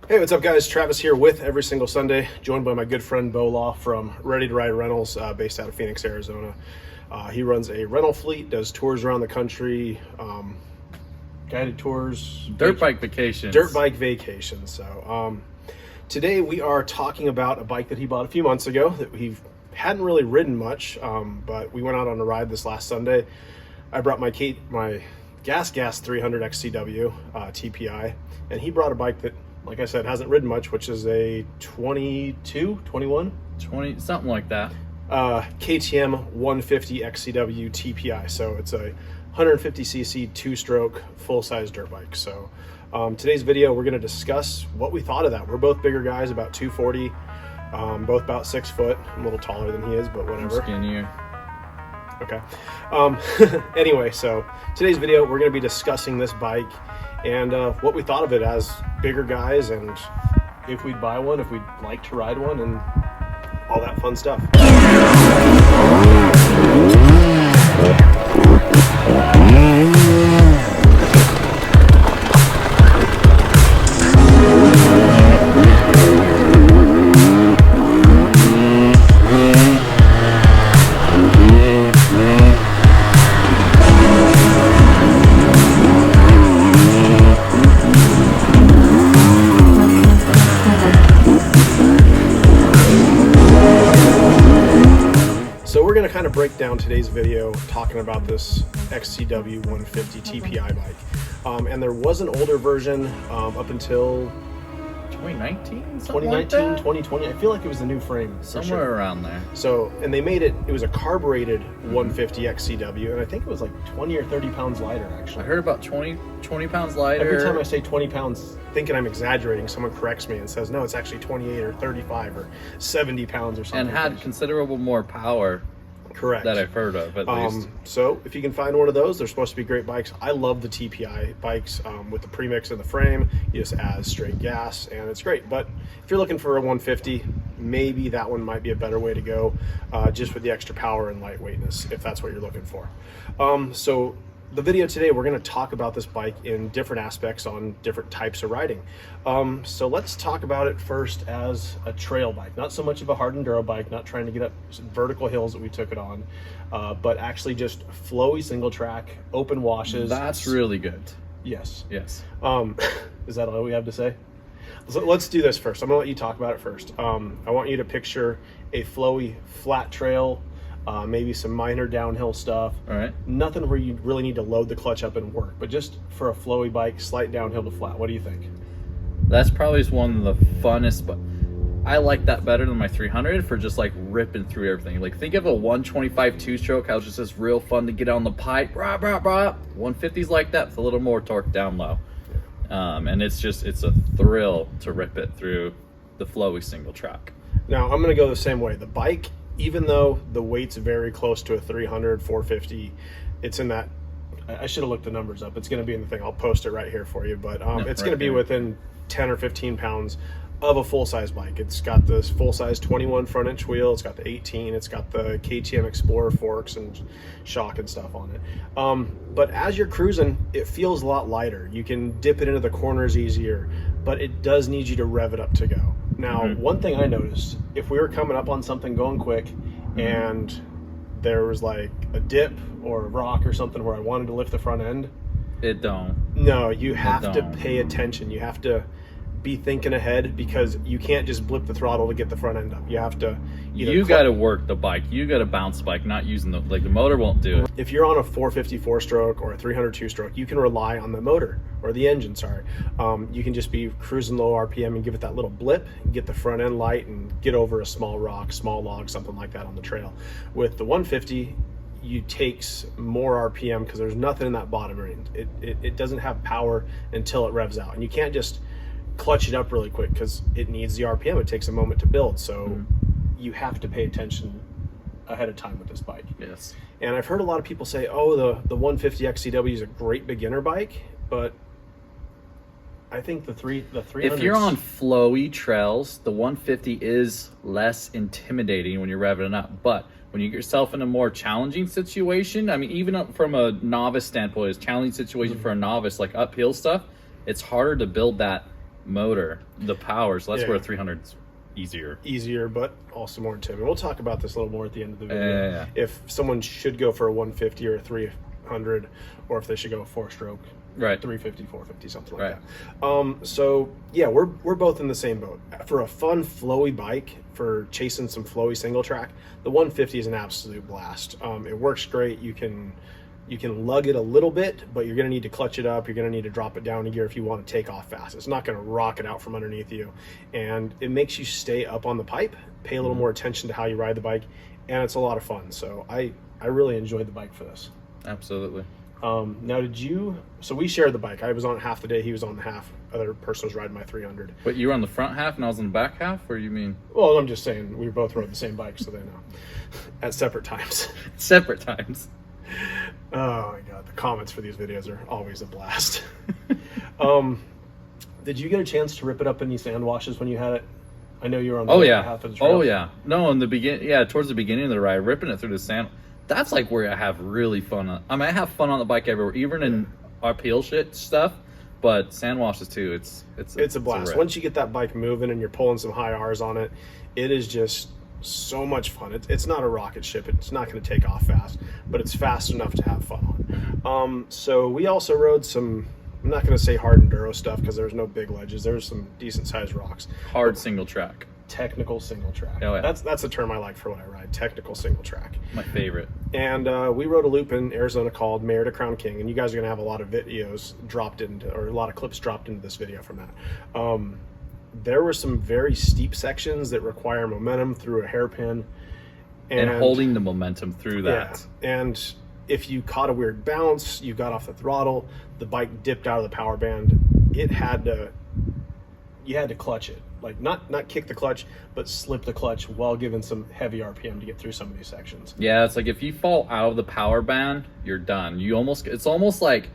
Hey, what's up guys? Travis here with Every Single Sunday, joined by my good friend Bo Law from Ready to Ride Rentals, based out of Phoenix, Arizona. He runs a rental fleet, does tours around the country, guided tours. Dirt bike vacations. So today we are talking about a bike that he bought a few months ago that he hadn't really ridden much, but we went out on a ride this last Sunday. I brought my Gas 300 XCW TPI, and he brought a bike that, like I said, hasn't ridden much, which is a 21, something like that. KTM 150 XCW TPI. So it's a 150cc two-stroke full-size dirt bike. So today's video, we're going to discuss what we thought of that. We're both bigger guys, about 240, both about 6 foot. I'm a little taller than he is, but whatever. I'm skinnier. Okay. Anyway, so today's video, we're going to be discussing this bike and what we thought of it as bigger guys, and if we'd buy one, if we'd like to ride one, and all that fun stuff. So we're going to kind of break down today's video talking about this XCW 150 TPI bike. And there was an older version up until 2019? 2020. I feel like it was the new frame. Somewhere around there. So, and they made it was a carbureted 150 XCW, and I think it was like 20 or 30 pounds lighter, actually. I heard about 20 pounds lighter. Every time I say 20 pounds, thinking I'm exaggerating, someone corrects me and says, no, it's actually 28 or 35 or 70 pounds or something. And had considerable more power. Correct. That I've heard of, at least. So if you can find one of those, they're supposed to be great bikes. I love the TPI bikes with the premix in the frame. You just add straight gas, and it's great. But if you're looking for a 150, maybe that one might be a better way to go, just with the extra power and lightweightness, if that's what you're looking for. So the video today, we're going to talk about this bike in different aspects on different types of riding. So let's talk about it first as a trail bike, not so much of a hard enduro bike, not trying to get up vertical hills that we took it on, but actually just flowy single track, open washes. That's really good. Yes. Yes. Is that all we have to say? So let's do this first. I'm gonna let you talk about it first. I want you to picture a flowy flat trail, maybe some minor downhill stuff. All right. Nothing where you really need to load the clutch up and work, but just for a flowy bike, slight downhill to flat. What do you think? That's probably one of the funnest, but I like that better than my 300 for just like ripping through everything. Like think of a 125 two-stroke, how it's just real fun to get on the pipe. 150's like that with a little more torque down low. And it's a thrill to rip it through the flowy single track. Now I'm gonna go the same way. The bike, even though the weight's very close to a 300, 450, it's in that, I should have looked the numbers up. It's going to be in the thing. I'll post it right here for you. But it's going to be within 10 or 15 pounds of a full-size bike. It's got this full-size 21 front-inch wheel. It's got the 18. It's got the KTM Explorer forks and shock and stuff on it. But as you're cruising, it feels a lot lighter. You can dip it into the corners easier, but it does need you to rev it up to go. Now, one thing I noticed, if we were coming up on something going quick and there was like a dip or a rock or something where I wanted to lift the front end, it don't. No, you have to pay attention. You have to be thinking ahead, because you can't just blip the throttle to get the front end up. You have to you got to work the bike. You got to bounce the bike, not using the motor won't do it. If you're on a 454 stroke or a 302 stroke, you can rely on the motor or the engine, sorry. You can just be cruising low RPM and give it that little blip, get the front end light and get over a small rock, small log, something like that on the trail. With the 150, you takes more RPM because there's nothing in that bottom end. It doesn't have power until it revs out, and you can't just clutch it up really quick because it needs the RPM. It takes a moment to build, so you have to pay attention ahead of time with this bike. Yes. And I've heard a lot of people say, oh, the 150 XCW is a great beginner bike, but I think the 300. If you're on flowy trails, the 150 is less intimidating when you're revving it up, but when you get yourself in a more challenging situation, I mean, even from a novice standpoint, it's a challenging situation for a novice, like uphill stuff, it's harder to build that motor, the power. So that's Yeah. where 300's easier. But also more intimidating. We'll talk about this a little more at the end of the video. Yeah. If someone should go for a 150 or a 300, or if they should go a 4-stroke, Right. 350, 450, something Right. like that. So yeah, we're both in the same boat. For a fun, flowy bike, for chasing some flowy single track, the 150 is an absolute blast. It works great. You can lug it a little bit, but you're going to need to clutch it up. You're going to need to drop it down a gear if you want to take off fast. It's not going to rocket out from underneath you. And it makes you stay up on the pipe, pay a little more attention to how you ride the bike, and it's a lot of fun. So I really enjoyed the bike for this. Absolutely. Now, so we shared the bike. I was on it half the day. He was on the half. Other person was riding my 300. But you were on the front half and I was on the back half, or you mean? Well, I'm just saying we both rode the same bike, so they know. At separate times. Separate times. Oh my God, the comments for these videos are always a blast. Did you get a chance to rip it up any sand washes when you had it? I know you were on the half of the trail. Oh yeah. No, in the towards the beginning of the ride, ripping it through the sand. That's like where I have really fun. I have fun on the bike everywhere, even in uphill shit stuff. But sand washes too. It's a blast. Once you get that bike moving and you're pulling some high R's on it, it is just so much fun. It's not a rocket ship. It's not going to take off fast, but it's fast enough to have fun on. So we also rode some, I'm not going to say hard enduro stuff because there's no big ledges. There's some decent sized rocks. Hard single track. Technical single track. Oh, yeah. That's a term I like for what I ride. Technical single track. My favorite. And we rode a loop in Arizona called Mayor to Crown King, and you guys are going to have a lot of videos dropped into, or a lot of clips dropped into this video from that. There were some very steep sections that require momentum through a hairpin. And holding the momentum through that. Yeah. And if you caught a weird bounce, you got off the throttle, the bike dipped out of the power band, you had to clutch it. Like not kick the clutch, but slip the clutch while giving some heavy RPM to get through some of these sections. Yeah, it's like if you fall out of the power band, you're done. It's almost like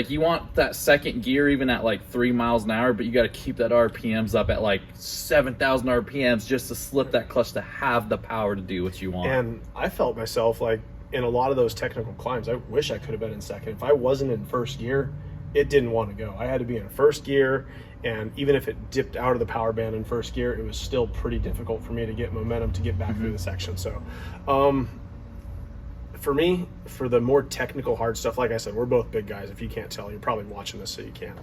you want that second gear even at like 3 miles an hour, but you got to keep that RPMs up at like 7,000 RPMs just to slip that clutch to have the power to do what you want. And I felt myself like in a lot of those technical climbs, I wish I could have been in second. If I wasn't in first gear, it didn't want to go. I had to be in first gear, and even if it dipped out of the power band in first gear, it was still pretty difficult for me to get momentum to get back through the section. So for me, for the more technical hard stuff, like I said, we're both big guys. If you can't tell, you're probably watching this so you can.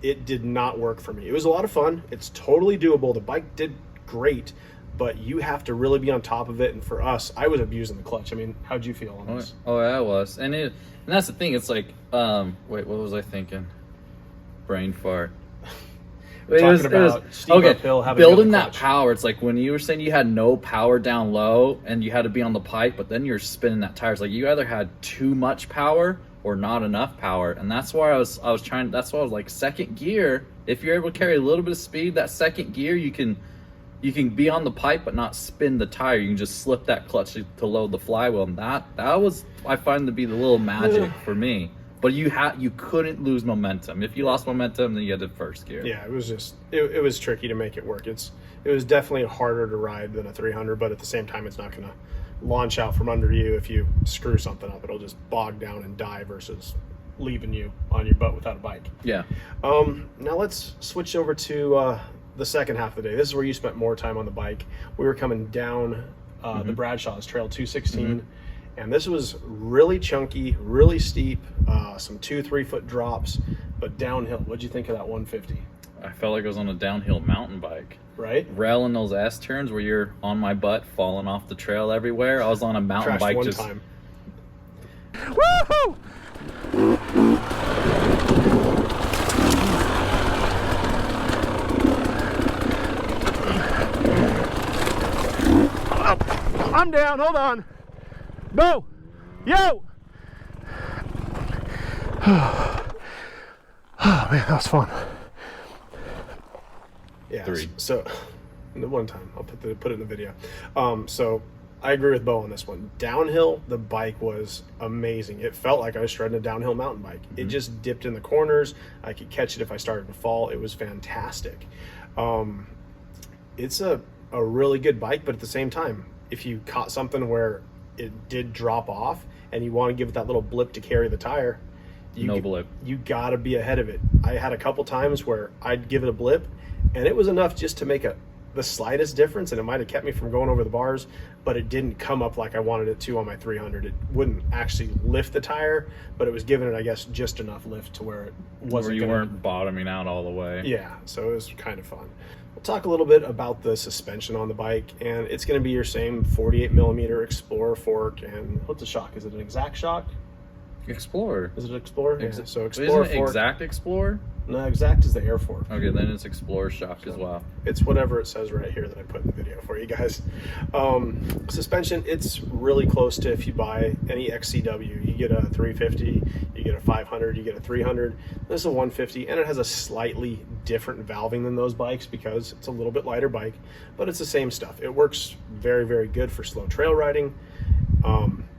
It did not work for me. It was a lot of fun. It's totally doable. The bike did great, but you have to really be on top of it. And for us, I was abusing the clutch. I mean, how'd you feel on this? Oh, yeah, I was. And that's the thing. It's like, wait, what was I thinking? Brain fart. Talking about steep uphill, having building that power. It's like when you were saying you had no power down low and you had to be on the pipe, but then you're spinning that tire. It's like you either had too much power or not enough power, and that's why I was trying. That's why I was like, second gear. If you're able to carry a little bit of speed, that second gear, you can be on the pipe but not spin the tire. You can just slip that clutch to load the flywheel, and that was, I find, to be the little magic for me. But you couldn't lose momentum. If you lost momentum, then you had the first gear. Yeah, it was just it was tricky to make it work. It was definitely harder to ride than a 300, but at the same time, it's not going to launch out from under you if you screw something up. It'll just bog down and die versus leaving you on your butt without a bike. Yeah. Now let's switch over to the second half of the day. This is where you spent more time on the bike. We were coming down the Bradshaw's Trail 216. And this was really chunky, really steep, some 2-3 foot drops, but downhill. What'd you think of that 150? I felt like I was on a downhill mountain bike. Right? Railing those S turns where you're on my butt, falling off the trail everywhere. I was on a mountain bike one time. Woohoo! I'm down, hold on. Bo! Yo! Oh man, that was fun. Yeah. 3. So, the one time I'll put it in the video. So I agree with Bo on this one. Downhill, the bike was amazing. It felt like I was riding a downhill mountain bike. It just dipped in the corners. I could catch it if I started to fall. It was fantastic. It's a really good bike, but at the same time, if you caught something where it did drop off and you want to give it that little blip to carry the tire, No blip. You got to be ahead of it. I had a couple times where I'd give it a blip, and it was enough just to make the slightest difference, and it might have kept me from going over the bars, but it didn't come up like I wanted it to on my 300. It wouldn't actually lift the tire, but it was giving it, I guess, just enough lift to where it wasn't. Where you weren't bottoming out all the way. Yeah, so it was kind of fun. We'll talk a little bit about the suspension on the bike, and it's going to be your same 48 millimeter Explorer fork. And what's the shock? Is it an Exact shock? Explorer. Is it Explorer? Yeah. So Explorer Isn't it fork. Exact Explorer? No, Exact is the air fork. Okay, then it's Explorer shock as well. It's whatever it says right here that I put in the video for you guys. Suspension, it's really close to if you buy any XCW. You get a 350, you get a 500, you get a 300. This is a 150, and it has a slightly different valving than those bikes because it's a little bit lighter bike, but it's the same stuff. It works very, very good for slow trail riding.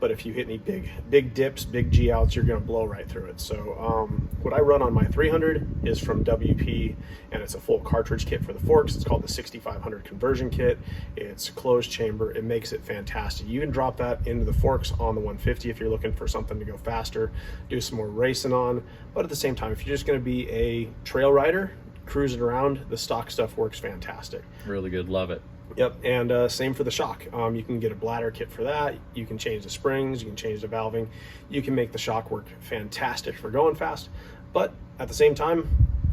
But if you hit any big dips, big G outs, you're going to blow right through it. So what I run on my 300 is from WP, and it's a full cartridge kit for the forks. It's called the 6500 conversion kit. It's closed chamber. It makes it fantastic. You can drop that into the forks on the 150 if you're looking for something to go faster, do some more racing on. But at the same time, if you're just going to be a trail rider, cruising around, the stock stuff works fantastic. Really good. Love it. Yep, and same for the shock. You can get a bladder kit for that. You can change the springs, you can change the valving. You can make the shock work fantastic for going fast, but at the same time,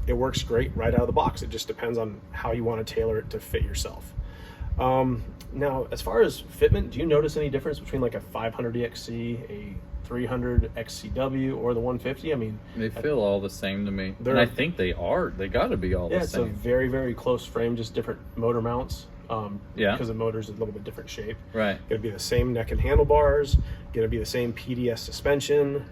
it works great right out of the box. It just depends on how you want to tailor it to fit yourself. Now, as far as fitment, do you notice any difference between like a 500 EXC, a 300 XCW, or the 150? I mean, they feel all the same to me, and I think they are. They got to be all the same. Yeah, it's a very, very close frame, just different motor mounts. Because the motor's a little bit different shape. Right. Gonna be the same neck and handlebars, gonna be the same PDS suspension,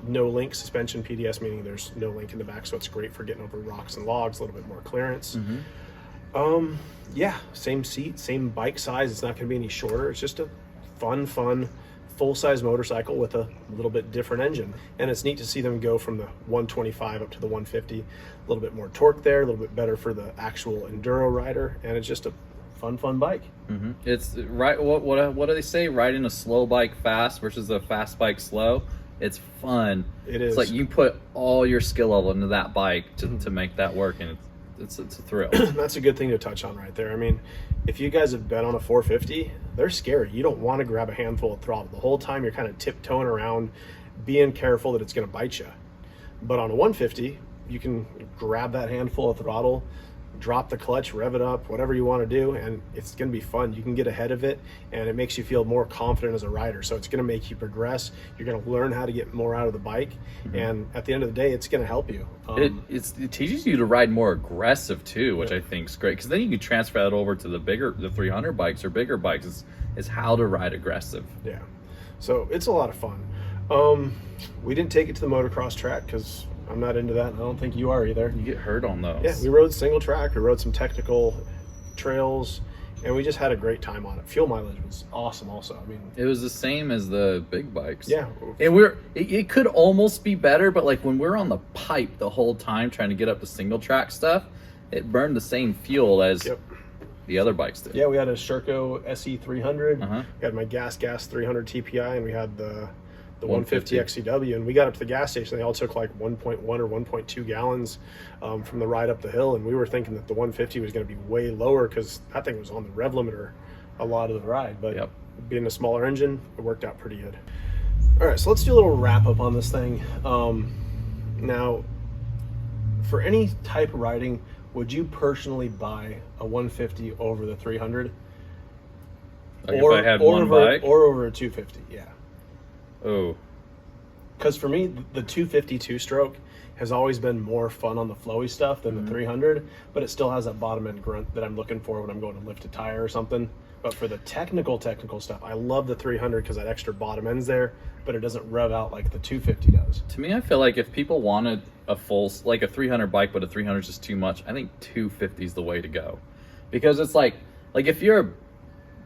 no link suspension. PDS meaning there's no link in the back, so it's great for getting over rocks and logs, a little bit more clearance. Mm-hmm. Yeah, same seat, same bike size. It's not gonna be any shorter. It's just a fun full-size motorcycle with a little bit different engine, and it's neat to see them go from the 125 up to the 150. A little bit more torque there, a little bit better for the actual enduro rider, and it's just a fun bike. Mm-hmm. It's right. What do they say? Riding a slow bike fast versus a fast bike slow. It's fun. It is. It's like you put all your skill level into that bike to make that work, and it's a thrill. That's a good thing to touch on right there. I mean, if you guys have been on a 450, they're scary. You don't want to grab a handful of throttle. The whole time you're kind of tiptoeing around, being careful that it's going to bite you. But on a 150, you can grab that handful of throttle, drop the clutch, rev it up, whatever you want to do, and it's going to be fun. You can get ahead of it, and it makes you feel more confident as a rider. So it's going to make you progress. You're going to learn how to get more out of the bike, and at the end of the day, it's going to help you. It teaches you to ride more aggressive too, which I think is great, because then you can transfer that over to the 300 bikes or bigger bikes. Is how to ride aggressive. Yeah, so it's a lot of fun. We didn't take it to the motocross track because I'm not into that, and I don't think you are either. You get hurt on those. Yeah, we rode single track, we rode some technical trails, and we just had a great time on it. Fuel mileage was awesome also. I mean, it was the same as the big bikes. Yeah. And it could almost be better, but like when we're on the pipe the whole time trying to get up to single track stuff, it burned the same fuel as the other bikes did. Yeah, we had a Sherco SE 300. We had my gas 300 TPI, and we had the 150 XCW, and we got up to the gas station. They all took like 1.1 or 1.2 gallons from the ride up the hill, and we were thinking that the 150 was going to be way lower because that thing was on the rev limiter a lot of the ride. But being a smaller engine, it worked out pretty good. All right, so let's do a little wrap up on this thing. Now, for any type of riding, would you personally buy a 150 over the 300? Like or if I had one bike? Or over a 250, yeah. Oh. Because for me, the 250 two-stroke has always been more fun on the flowy stuff than the 300, but it still has that bottom end grunt that I'm looking for when I'm going to lift a tire or something. But for the technical stuff, I love the 300 because that extra bottom end's there, but it doesn't rev out like the 250 does. To me, I feel like if people wanted a full, like a 300 bike, but a 300 is just too much, I think 250 is the way to go. Because it's like if you're a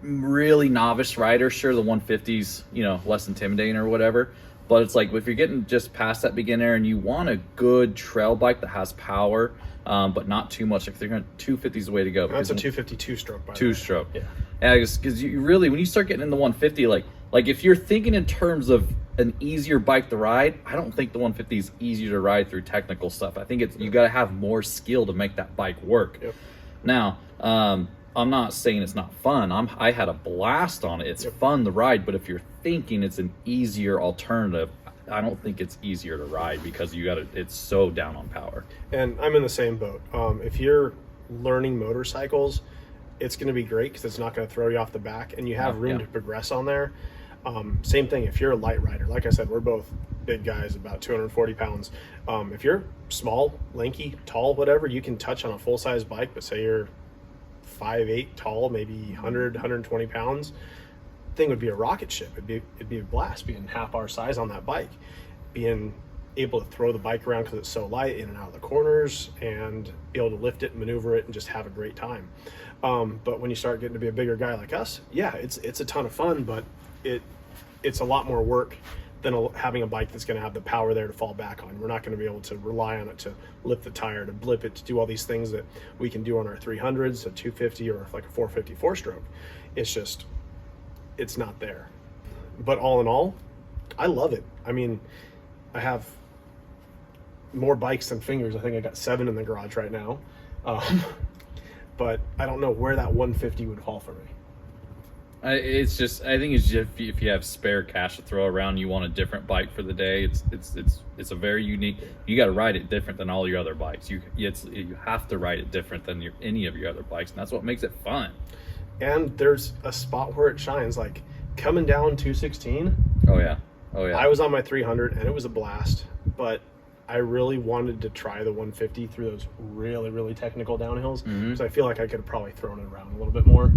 really novice rider, sure, the 150's, less intimidating or whatever. But it's like if you're getting just past that beginner and you want a good trail bike that has power, but not too much, like 250 is the way to go. That's a 250 two-stroke, by the way. Two-stroke. Yeah, because you really, when you start getting in the 150, like if you're thinking in terms of an easier bike to ride, I don't think the 150 is easier to ride through technical stuff. I think it's you got to have more skill to make that bike work. Yep. Now, I'm not saying it's not fun. I had a blast on it. It's fun to ride, but if you're thinking it's an easier alternative, I don't think it's easier to ride because it's so down on power. And I'm in the same boat. If you're learning motorcycles, it's going to be great because it's not going to throw you off the back, and you have room to progress on there. Same thing if you're a light rider. Like I said, we're both big guys, about 240 pounds. If you're small, lanky, tall, whatever, you can touch on a full-size bike, but say you're 5'8", tall, maybe 100, 120 pounds, thing would be a rocket ship. It'd be a blast being half our size on that bike, being able to throw the bike around because it's so light in and out of the corners, and be able to lift it, maneuver it, and just have a great time. But when you start getting to be a bigger guy like us, yeah, it's a ton of fun, but it's a lot more work than having a bike that's going to have the power there to fall back on. We're not going to be able to rely on it to lift the tire, to blip it, to do all these things that we can do on our 300s, a 250, or like a 450 4-stroke. It's not there. But all in all, I love it. I mean, I have more bikes than fingers. I think I got 7 in the garage right now. But I don't know where that 150 would fall for me. I think it's just if you have spare cash to throw around, you want a different bike for the day. It's a very unique. You got to ride it different than all your other bikes. You have to ride it different than any of your other bikes, and that's what makes it fun. And there's a spot where it shines, like coming down 216. Oh yeah. I was on my 300 and it was a blast, but I really wanted to try the 150 through those really, really technical downhills, because I feel like I could have probably thrown it around a little bit more.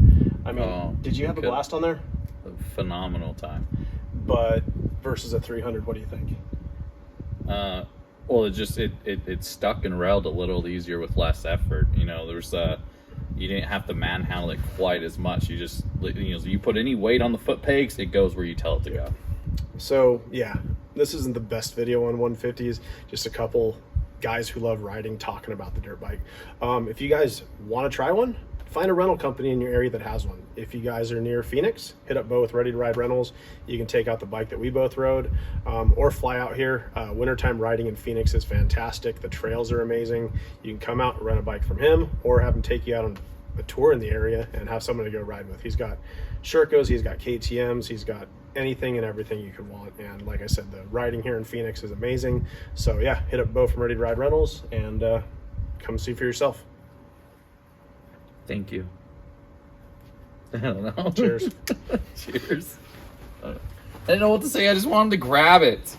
I mean, did you have a blast on there? A phenomenal time. But versus a 300, what do you think? Well, it stuck and railed a little easier with less effort. You know, you didn't have to manhandle it quite as much. You put any weight on the foot pegs, it goes where you tell it to go. So yeah, this isn't the best video on 150s, just a couple guys who love riding talking about the dirt bike. If you guys want to try one, find a rental company in your area that has one. If you guys are near Phoenix, hit up both Ready to Ride Rentals. You can take out the bike that we both rode, or fly out here. Wintertime riding in Phoenix is fantastic. The trails are amazing. You can come out and rent a bike from him, or have him take you out on a tour in the area and have someone to go ride with. He's got Shercos, he's got KTMs, he's got anything and everything you could want. And like I said, the riding here in Phoenix is amazing. So yeah, hit up Bo from Ready to Ride Rentals and come see for yourself. Thank you. I don't know. Cheers. Cheers. I didn't know what to say. I just wanted to grab it.